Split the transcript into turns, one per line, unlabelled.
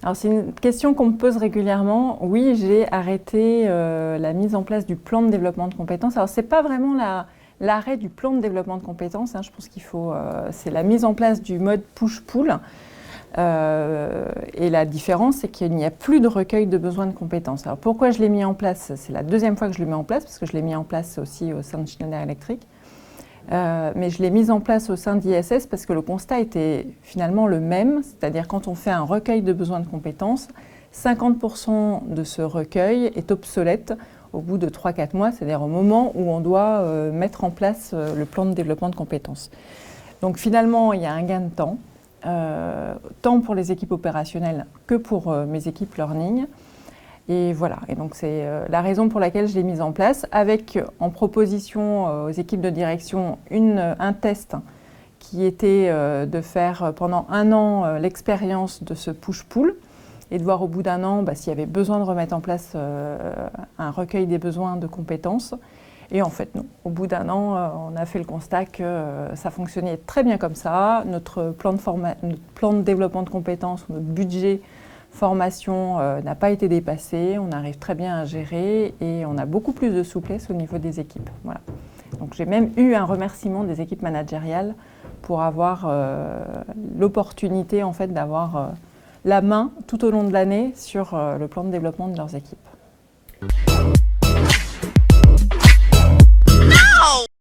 Alors c'est une question qu'on me pose régulièrement. Oui, j'ai arrêté la mise en place du plan de développement de compétences. Alors c'est pas vraiment l'arrêt du plan de développement de compétences, hein. Je pense qu'il faut, c'est la mise en place du mode push-pull. Et la différence, c'est qu'il n'y a plus de recueil de besoins de compétences. Alors pourquoi je l'ai mis en place? C'est la deuxième fois que je le mets en place, parce que je l'ai mis en place aussi au sein de Schneider Electric. Mais je l'ai mise en place au sein d'ISS parce que le constat était finalement le même, c'est-à-dire quand on fait un recueil de besoins de compétences, 50% de ce recueil est obsolète au bout de 3-4 mois, c'est-à-dire au moment où on doit mettre en place le plan de développement de compétences. Donc finalement, il y a un gain de temps, tant pour les équipes opérationnelles que pour mes équipes learning. Et voilà, et donc c'est la raison pour laquelle je l'ai mise en place, avec en proposition aux équipes de direction un test qui était de faire pendant 1 an l'expérience de ce push-pull et de voir au bout d'1 an s'il y avait besoin de remettre en place un recueil des besoins de compétences. Et en fait, non. Au bout d'1 an, on a fait le constat que ça fonctionnait très bien comme ça. Notre plan de développement de compétences, notre budget formation n'a pas été dépassé, on arrive très bien à gérer et on a beaucoup plus de souplesse au niveau des équipes. Voilà. Donc j'ai même eu un remerciement des équipes managériales pour avoir l'opportunité en fait d'avoir la main tout au long de l'année sur le plan de développement de leurs équipes.